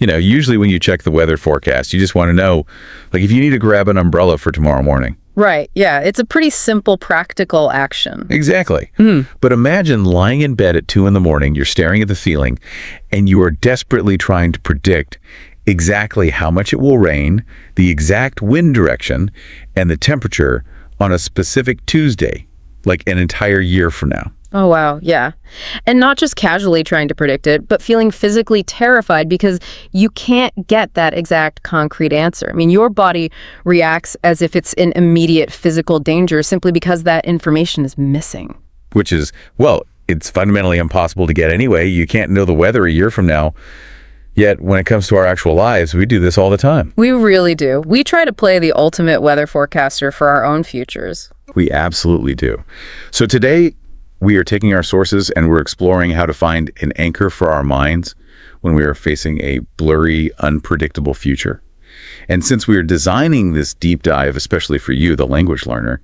Usually when you check the weather forecast, you just want to know, like, if you need to grab an umbrella for tomorrow morning. Right, yeah. It's a pretty simple, practical action. Exactly. But imagine lying in bed at 2 in the morning, you're staring at the ceiling, and you are desperately trying to predict exactly how much it will rain, the exact wind direction, and the temperature on a specific Tuesday, like an entire year from now. Oh, wow, yeah. And not just casually trying to predict it, but feeling physically terrified because you can't get that exact concrete answer. I mean, your body reacts as if it's in immediate physical danger simply because that information is missing. Which is, well, it's fundamentally impossible to get anyway. You can't know the weather a year from now. Yet, when it comes to our actual lives, we do this all the time. We really do. We try to play the ultimate weather forecaster for our own futures. We absolutely do. So today, we are taking our sources and we're exploring how to find an anchor for our minds when we are facing a blurry, unpredictable future. And since we are designing this deep dive, especially for you, the language learner,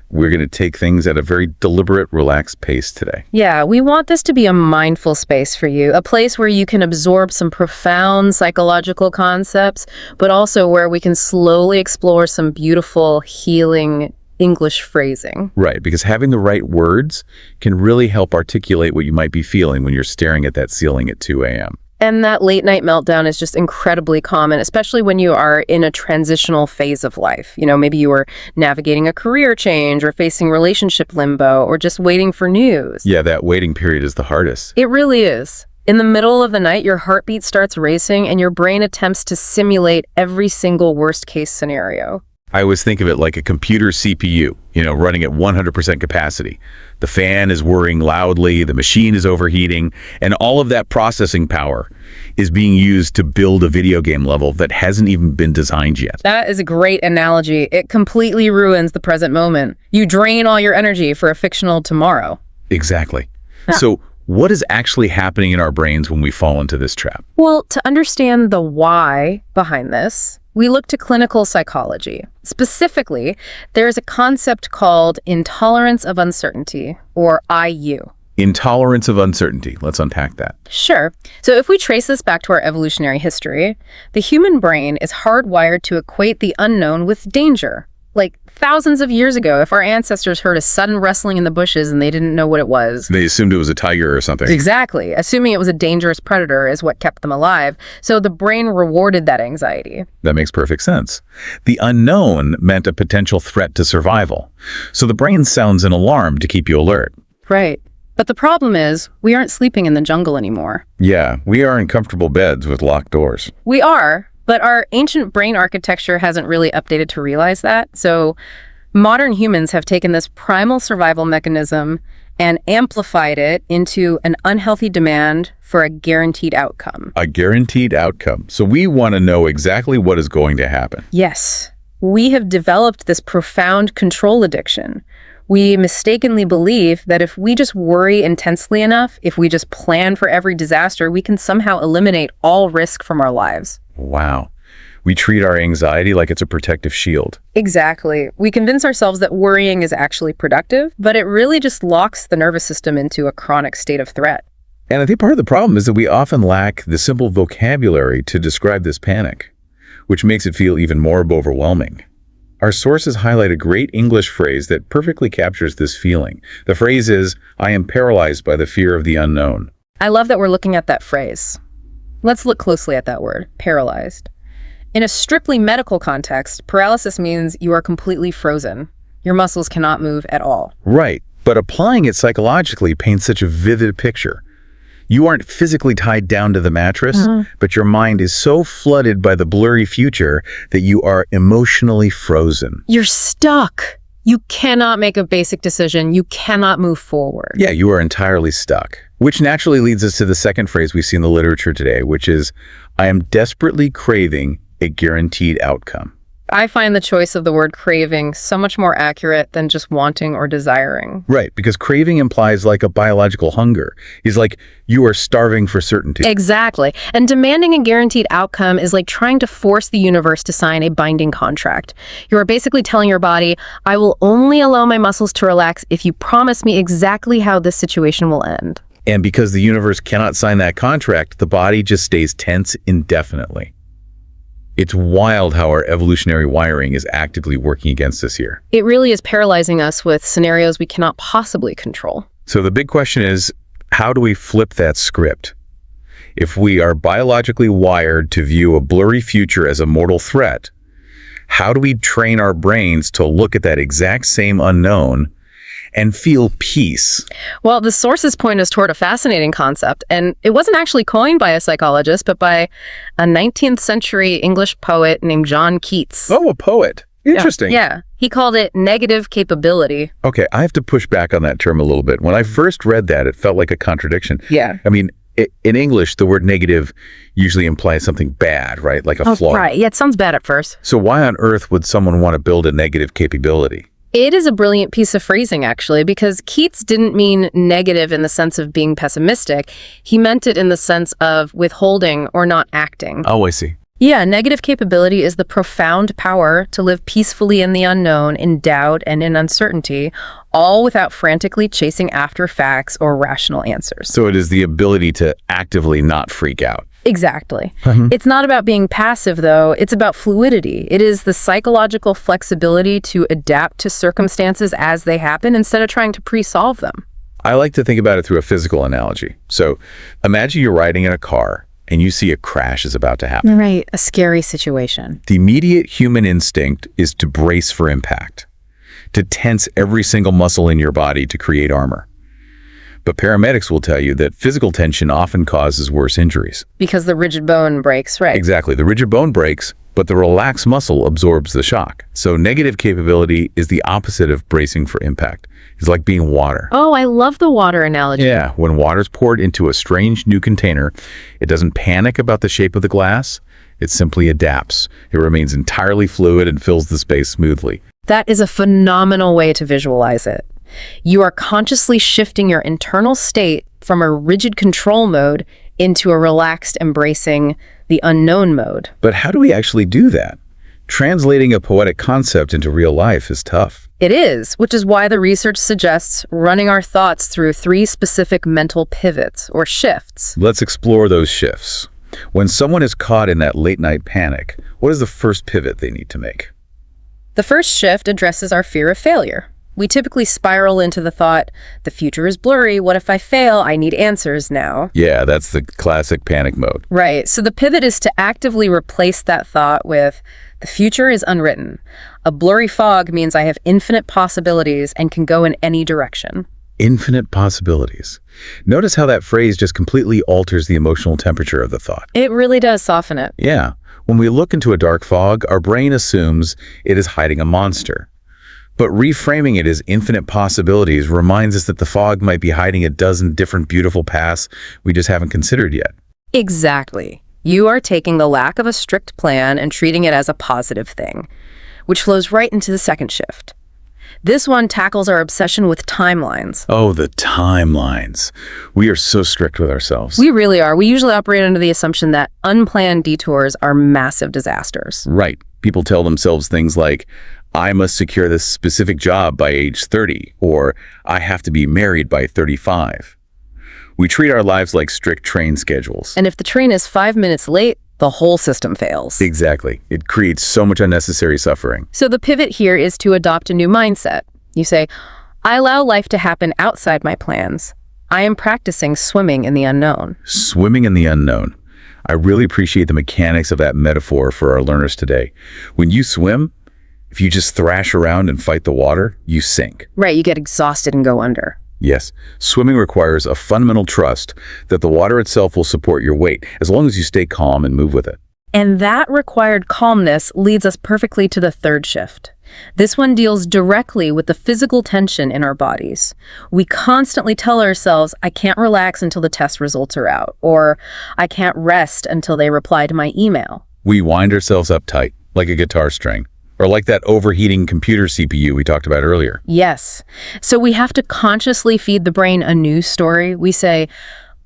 we're going to take things at a very deliberate, relaxed pace today. Yeah, we want this to be a mindful space for you, a place where you can absorb some profound psychological concepts, but also where we can slowly explore some beautiful, healing English phrasing. Right, because having the right words can really help articulate what you might be feeling when you're staring at that ceiling at 2 a.m. And that late night meltdown is just incredibly common, especially when you are in a transitional phase of life. Maybe you are navigating a career change or facing relationship limbo or just waiting for news. Yeah, that waiting period is the hardest. It really is. In the middle of the night, your heartbeat starts racing and your brain attempts to simulate every single worst case scenario. I always think of it like a computer CPU, running at 100% capacity. The fan is whirring loudly, the machine is overheating, and all of that processing power is being used to build a video game level that hasn't even been designed yet. That is a great analogy. It completely ruins the present moment. You drain all your energy for a fictional tomorrow. Exactly. So what is actually happening in our brains when we fall into this trap? Well, to understand the why behind this, we look to clinical psychology. Specifically, there is a concept called intolerance of uncertainty, or IU. Intolerance of uncertainty. Let's unpack that. Sure. So if we trace this back to our evolutionary history, the human brain is hardwired to equate the unknown with danger. Like thousands of years ago, if our ancestors heard a sudden rustling in the bushes and they didn't know what it was. They assumed it was a tiger or something. Exactly. Assuming it was a dangerous predator is what kept them alive. So the brain rewarded that anxiety. That makes perfect sense. The unknown meant a potential threat to survival. So the brain sounds an alarm to keep you alert. Right. But the problem is, we aren't sleeping in the jungle anymore. Yeah, we are in comfortable beds with locked doors. We are. But our ancient brain architecture hasn't really updated to realize that. So modern humans have taken this primal survival mechanism and amplified it into an unhealthy demand for a guaranteed outcome. A guaranteed outcome. So we want to know exactly what is going to happen. Yes. We have developed this profound control addiction. We mistakenly believe that if we just worry intensely enough, if we just plan for every disaster, we can somehow eliminate all risk from our lives. Wow. We treat our anxiety like it's a protective shield. Exactly. We convince ourselves that worrying is actually productive, but it really just locks the nervous system into a chronic state of threat. And I think part of the problem is that we often lack the simple vocabulary to describe this panic, which makes it feel even more overwhelming. Our sources highlight a great English phrase that perfectly captures this feeling. The phrase is, "I am paralyzed by the fear of the unknown." I love that we're looking at that phrase. Let's look closely at that word, paralyzed. In a strictly medical context, paralysis means you are completely frozen. Your muscles cannot move at all. Right, but applying it psychologically paints such a vivid picture. You aren't physically tied down to the mattress, but your mind is so flooded by the blurry future that you are emotionally frozen. You're stuck. You cannot make a basic decision. You cannot move forward. Yeah, you are entirely stuck. Which naturally leads us to the second phrase we see in the literature today, which is, "I am desperately craving a guaranteed outcome." I find the choice of the word craving so much more accurate than just wanting or desiring. Right, because craving implies like a biological hunger. It's like you are starving for certainty. Exactly. And demanding a guaranteed outcome is like trying to force the universe to sign a binding contract. You are basically telling your body, I will only allow my muscles to relax if you promise me exactly how this situation will end. And because the universe cannot sign that contract, the body just stays tense indefinitely. It's wild how our evolutionary wiring is actively working against us here. It really is paralyzing us with scenarios we cannot possibly control. So the big question is, how do we flip that script? If we are biologically wired to view a blurry future as a mortal threat, how do we train our brains to look at that exact same unknown and feel peace? Well, the sources point us toward a fascinating concept, and it wasn't actually coined by a psychologist, but by a 19th century English poet named John Keats. Oh, a poet. Interesting. Yeah. He called it negative capability. Okay, I have to push back on that term a little bit. When I first read that, it felt like a contradiction. Yeah. I mean, in English, the word negative usually implies something bad, right? Like a flaw. Right. Yeah, it sounds bad at first. So why on earth would someone want to build a negative capability? It is a brilliant piece of phrasing, actually, because Keats didn't mean negative in the sense of being pessimistic. He meant it in the sense of withholding or not acting. Oh, I see. Yeah, negative capability is the profound power to live peacefully in the unknown, in doubt and in uncertainty, all without frantically chasing after facts or rational answers. So it is the ability to actively not freak out. Exactly. It's not about being passive, though. It's about fluidity. It is the psychological flexibility to adapt to circumstances as they happen instead of trying to pre-solve them. I like to think about it through a physical analogy. So imagine you're riding in a car and you see a crash is about to happen. Right. A scary situation. The immediate human instinct is to brace for impact, to tense every single muscle in your body to create armor. But paramedics will tell you that physical tension often causes worse injuries. Because the rigid bone breaks, right? Exactly. The rigid bone breaks, but the relaxed muscle absorbs the shock. So negative capability is the opposite of bracing for impact. It's like being water. Oh, I love the water analogy. Yeah, when water's poured into a strange new container, it doesn't panic about the shape of the glass. It simply adapts. It remains entirely fluid and fills the space smoothly. That is a phenomenal way to visualize it. You are consciously shifting your internal state from a rigid control mode into a relaxed, embracing the unknown mode. But how do we actually do that? Translating a poetic concept into real life is tough. It is, which is why the research suggests running our thoughts through 3 specific mental pivots or shifts. Let's explore those shifts. When someone is caught in that late-night panic, what is the first pivot they need to make? The first shift addresses our fear of failure. We typically spiral into the thought, the future is blurry, what if I fail? I need answers now. Yeah, that's the classic panic mode. Right, so the pivot is to actively replace that thought with, the future is unwritten. A blurry fog means I have infinite possibilities and can go in any direction. Infinite possibilities. Notice how that phrase just completely alters the emotional temperature of the thought. It really does soften it. Yeah, when we look into a dark fog, our brain assumes it is hiding a monster. But reframing it as infinite possibilities reminds us that the fog might be hiding a dozen different beautiful paths we just haven't considered yet. Exactly. You are taking the lack of a strict plan and treating it as a positive thing, which flows right into the second shift. This one tackles our obsession with timelines. Oh, the timelines. We are so strict with ourselves. We really are. We usually operate under the assumption that unplanned detours are massive disasters. Right. People tell themselves things like, I must secure this specific job by age 30, or I have to be married by 35. We treat our lives like strict train schedules. And if the train is 5 minutes late, the whole system fails. Exactly. It creates so much unnecessary suffering. So the pivot here is to adopt a new mindset. You say, I allow life to happen outside my plans. I am practicing swimming in the unknown. Swimming in the unknown. I really appreciate the mechanics of that metaphor for our learners today. When you swim, if you just thrash around and fight the water, you sink. Right, you get exhausted and go under. Yes, swimming requires a fundamental trust that the water itself will support your weight, as long as you stay calm and move with it. And that required calmness leads us perfectly to the third shift. This one deals directly with the physical tension in our bodies. We constantly tell ourselves, I can't relax until the test results are out, or I can't rest until they reply to my email. We wind ourselves up tight, like a guitar string. Or like that overheating computer CPU we talked about earlier. Yes. So we have to consciously feed the brain a news story. We say,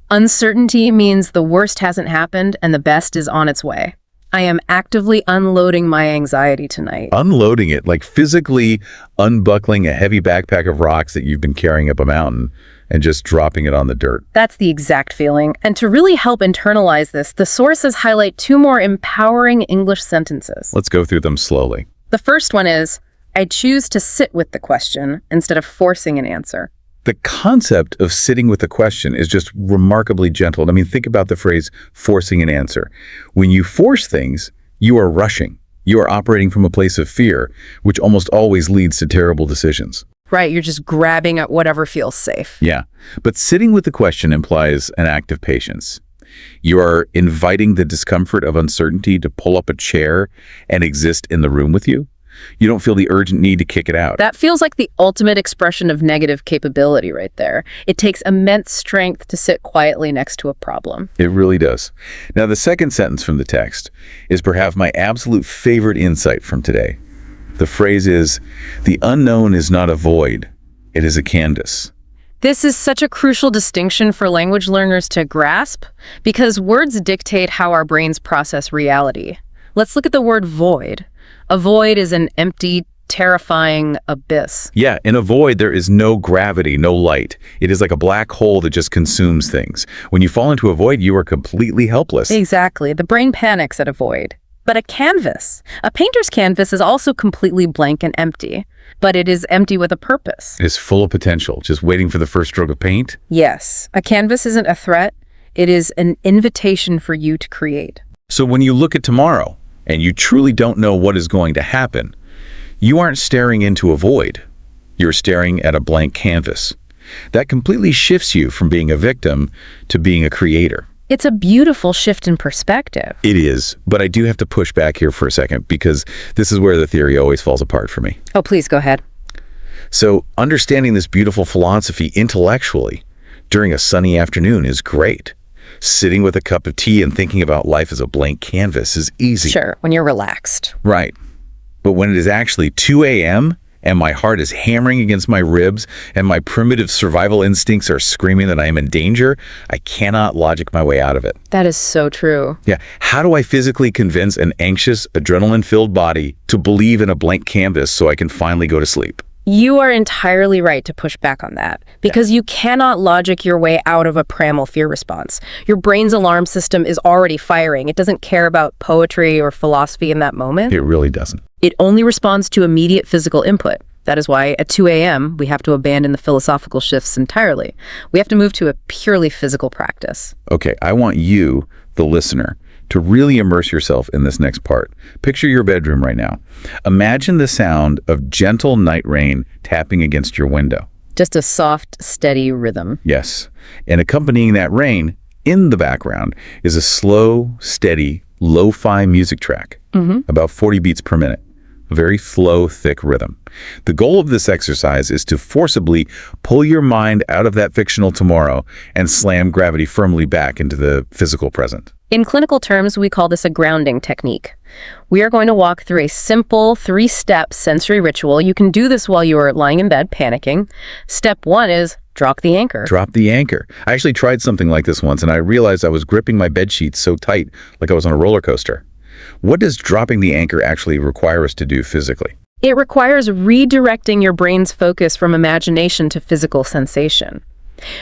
uncertainty means the worst hasn't happened and the best is on its way. I am actively unloading my anxiety tonight. Unloading it, like physically unbuckling a heavy backpack of rocks that you've been carrying up a mountain. and just dropping it on the dirt. That's the exact feeling. And to really help internalize this, the sources highlight 2 more empowering English sentences. Let's go through them slowly. The first one is, I choose to sit with the question instead of forcing an answer. The concept of sitting with the question is just remarkably gentle. I mean, think about the phrase forcing an answer. When you force things, you are rushing. You are operating from a place of fear, which almost always leads to terrible decisions. Right, you're just grabbing at whatever feels safe. Yeah, but sitting with the question implies an act of patience. You are inviting the discomfort of uncertainty to pull up a chair and exist in the room with you. You don't feel the urgent need to kick it out. That feels like the ultimate expression of negative capability right there. It takes immense strength to sit quietly next to a problem. It really does. Now, the second sentence from the text is perhaps my absolute favorite insight from today. The phrase is, the unknown is not a void, it is a canvas. This is such a crucial distinction for language learners to grasp because words dictate how our brains process reality. Let's look at the word void. A void is an empty, terrifying abyss. Yeah, in a void, there is no gravity, no light. It is like a black hole that just consumes things. When you fall into a void, you are completely helpless. Exactly. The brain panics at a void. But a painter's canvas is also completely blank and empty, but it is empty with a purpose. It is full of potential, just waiting for the first stroke of paint. Yes, a canvas isn't a threat. It is an invitation for you to create. So when you look at tomorrow and you truly don't know what is going to happen, you aren't staring into a void. You're staring at a blank canvas. That completely shifts you from being a victim to being a creator. It's a beautiful shift in perspective. It is, but I do have to push back here for a second because this is where the theory always falls apart for me. Oh, please go ahead. So understanding this beautiful philosophy intellectually during a sunny afternoon is great. Sitting with a cup of tea and thinking about life as a blank canvas is easy. Sure, when you're relaxed. Right. But when it is actually 2 a.m., and my heart is hammering against my ribs, and my primitive survival instincts are screaming that I am in danger, I cannot logic my way out of it. That is so true. Yeah. How do I physically convince an anxious, adrenaline-filled body to believe in a blank canvas so I can finally go to sleep? You are entirely right to push back on that because you cannot logic your way out of a primal fear response. Your brain's alarm system is already firing. It doesn't care about poetry or philosophy in that moment. It really doesn't. It only responds to immediate physical input. That is why at 2 a.m., we have to abandon the philosophical shifts entirely. We have to move to a purely physical practice. Okay, I want you, the listener, to really immerse yourself in this next part. Picture your bedroom right now. Imagine the sound of gentle night rain tapping against your window. Just a soft, steady rhythm. Yes. And accompanying that rain, in the background, is a slow, steady, lo-fi music track, about 40 beats per minute. A very slow, thick rhythm. The goal of this exercise is to forcibly pull your mind out of that fictional tomorrow and slam gravity firmly back into the physical present. In clinical terms, we call this a grounding technique. We are going to walk through a simple 3-step sensory ritual. You can do this while you are lying in bed panicking. Step 1 is drop the anchor. Drop the anchor. I actually tried something like this once, and I realized I was gripping my bed sheets so tight, like I was on a roller coaster. What does dropping the anchor actually require us to do physically? It requires redirecting your brain's focus from imagination to physical sensation.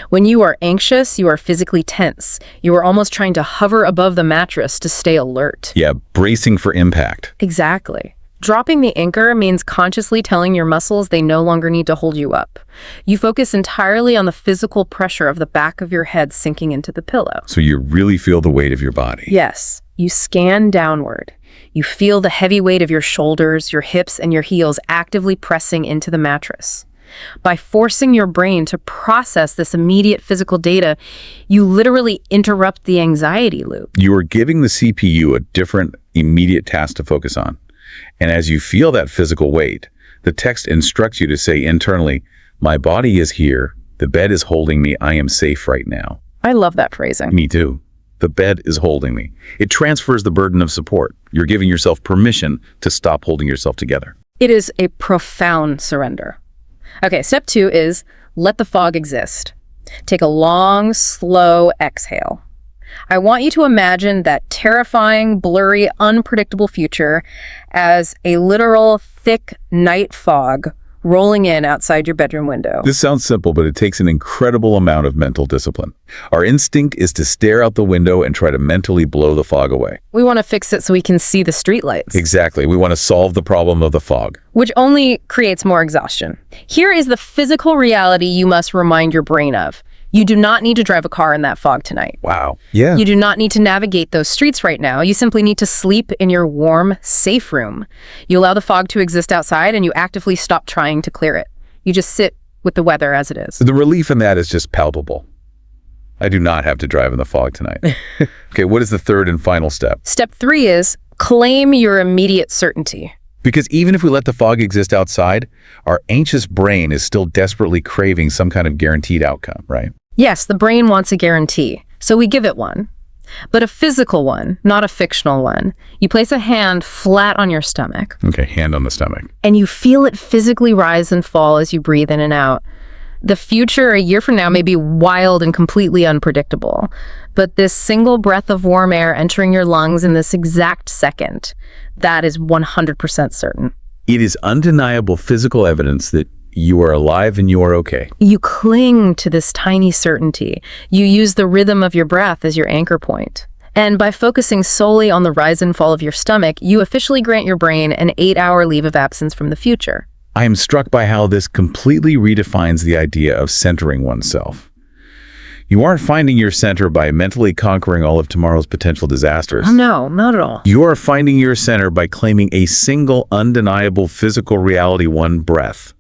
When you are anxious, you are physically tense. You are almost trying to hover above the mattress to stay alert. Yeah, bracing for impact. Exactly. Dropping the anchor means consciously telling your muscles they no longer need to hold you up. You focus entirely on the physical pressure of the back of your head sinking into the pillow. So you really feel the weight of your body. Yes. You scan downward. You feel the heavy weight of your shoulders, your hips, and your heels actively pressing into the mattress. By forcing your brain to process this immediate physical data, you literally interrupt the anxiety loop. You are giving the CPU a different, immediate task to focus on. And as you feel that physical weight, the text instructs you to say internally, my body is here, the bed is holding me, I am safe right now. I love that phrasing. Me too. The bed is holding me. It transfers the burden of support. You're giving yourself permission to stop holding yourself together. It is a profound surrender. Okay, step 2 is let the fog exist. Take a long, slow exhale. I want you to imagine that terrifying, blurry, unpredictable future as a literal thick night fog rolling in outside your bedroom window. This sounds simple, but it takes an incredible amount of mental discipline. Our instinct is to stare out the window and try to mentally blow the fog away. We want to fix it so we can see the streetlights. Exactly. We want to solve the problem of the fog. Which only creates more exhaustion. Here is the physical reality you must remind your brain of. You do not need to drive a car in that fog tonight. Wow. Yeah. You do not need to navigate those streets right now. You simply need to sleep in your warm, safe room. You allow the fog to exist outside and you actively stop trying to clear it. You just sit with the weather as it is. The relief in that is just palpable. I do not have to drive in the fog tonight. Okay, what is the third and final step? Step 3 is claim your immediate certainty. Because even if we let the fog exist outside, our anxious brain is still desperately craving some kind of guaranteed outcome, right? Yes, the brain wants a guarantee, so we give it one. But a physical one, not a fictional one. You place a hand flat on your stomach. Okay, hand on the stomach. And you feel it physically rise and fall as you breathe in and out. The future a year from now may be wild and completely unpredictable, but this single breath of warm air entering your lungs in this exact second, that is 100% certain. It is undeniable physical evidence that you are alive and you are okay. You cling to this tiny certainty. You use the rhythm of your breath as your anchor point. And by focusing solely on the rise and fall of your stomach, you officially grant your brain an 8-hour leave of absence from the future. I am struck by how this completely redefines the idea of centering oneself. You aren't finding your center by mentally conquering all of tomorrow's potential disasters. No, not at all. You are finding your center by claiming a single, undeniable physical reality, one breath.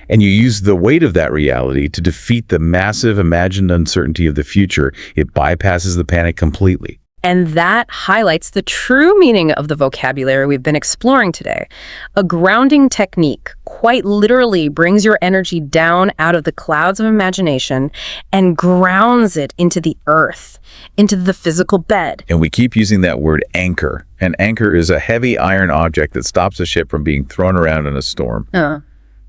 And you use the weight of that reality to defeat the massive imagined uncertainty of the future. It bypasses the panic completely. And that highlights the true meaning of the vocabulary we've been exploring today. A grounding technique quite literally brings your energy down out of the clouds of imagination and grounds it into the earth, into the physical bed. And we keep using that word anchor. An anchor is a heavy iron object that stops a ship from being thrown around in a storm.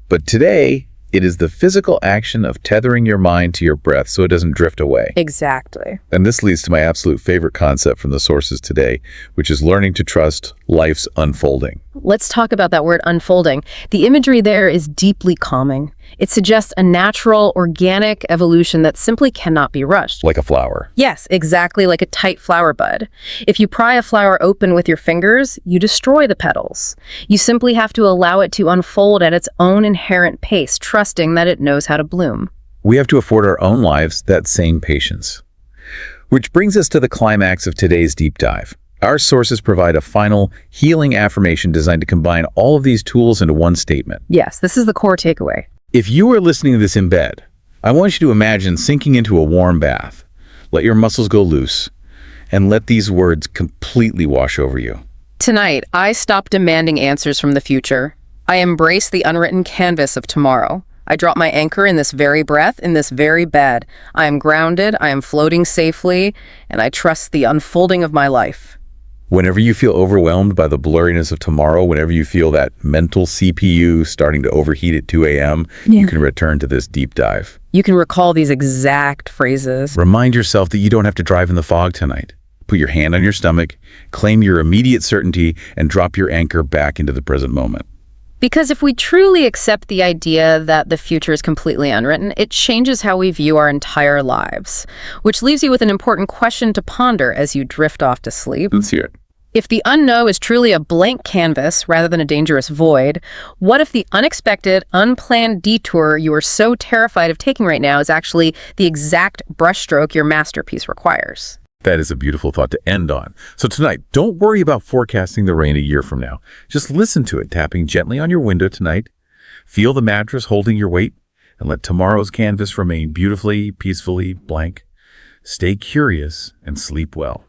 But today, it is the physical action of tethering your mind to your breath so it doesn't drift away. Exactly. And this leads to my absolute favorite concept from the sources today, which is learning to trust life's unfolding. Let's talk about that word unfolding. The imagery there is deeply calming. It suggests a natural, organic evolution that simply cannot be rushed. Like a flower. Yes, exactly like a tight flower bud. If you pry a flower open with your fingers, you destroy the petals. You simply have to allow it to unfold at its own inherent pace, trusting that it knows how to bloom. We have to afford our own lives that same patience. Which brings us to the climax of today's deep dive. Our sources provide a final, healing affirmation designed to combine all of these tools into one statement. Yes, this is the core takeaway. If you are listening to this in bed, I want you to imagine sinking into a warm bath. Let your muscles go loose, and let these words completely wash over you. Tonight, I stop demanding answers from the future. I embrace the unwritten canvas of tomorrow. I drop my anchor in this very breath, in this very bed. I am grounded, I am floating safely, and I trust the unfolding of my life. Whenever you feel overwhelmed by the blurriness of tomorrow, whenever you feel that mental CPU starting to overheat at 2 a.m., you can return to this deep dive. You can recall these exact phrases. Remind yourself that you don't have to drive in the fog tonight. Put your hand on your stomach, claim your immediate certainty, and drop your anchor back into the present moment. Because if we truly accept the idea that the future is completely unwritten, it changes how we view our entire lives, which leaves you with an important question to ponder as you drift off to sleep. Let's hear it. If the unknown is truly a blank canvas rather than a dangerous void, what if the unexpected, unplanned detour you are so terrified of taking right now is actually the exact brushstroke your masterpiece requires? That is a beautiful thought to end on. So tonight, don't worry about forecasting the rain a year from now. Just listen to it tapping gently on your window tonight. Feel the mattress holding your weight, and let tomorrow's canvas remain beautifully, peacefully blank. Stay curious and sleep well.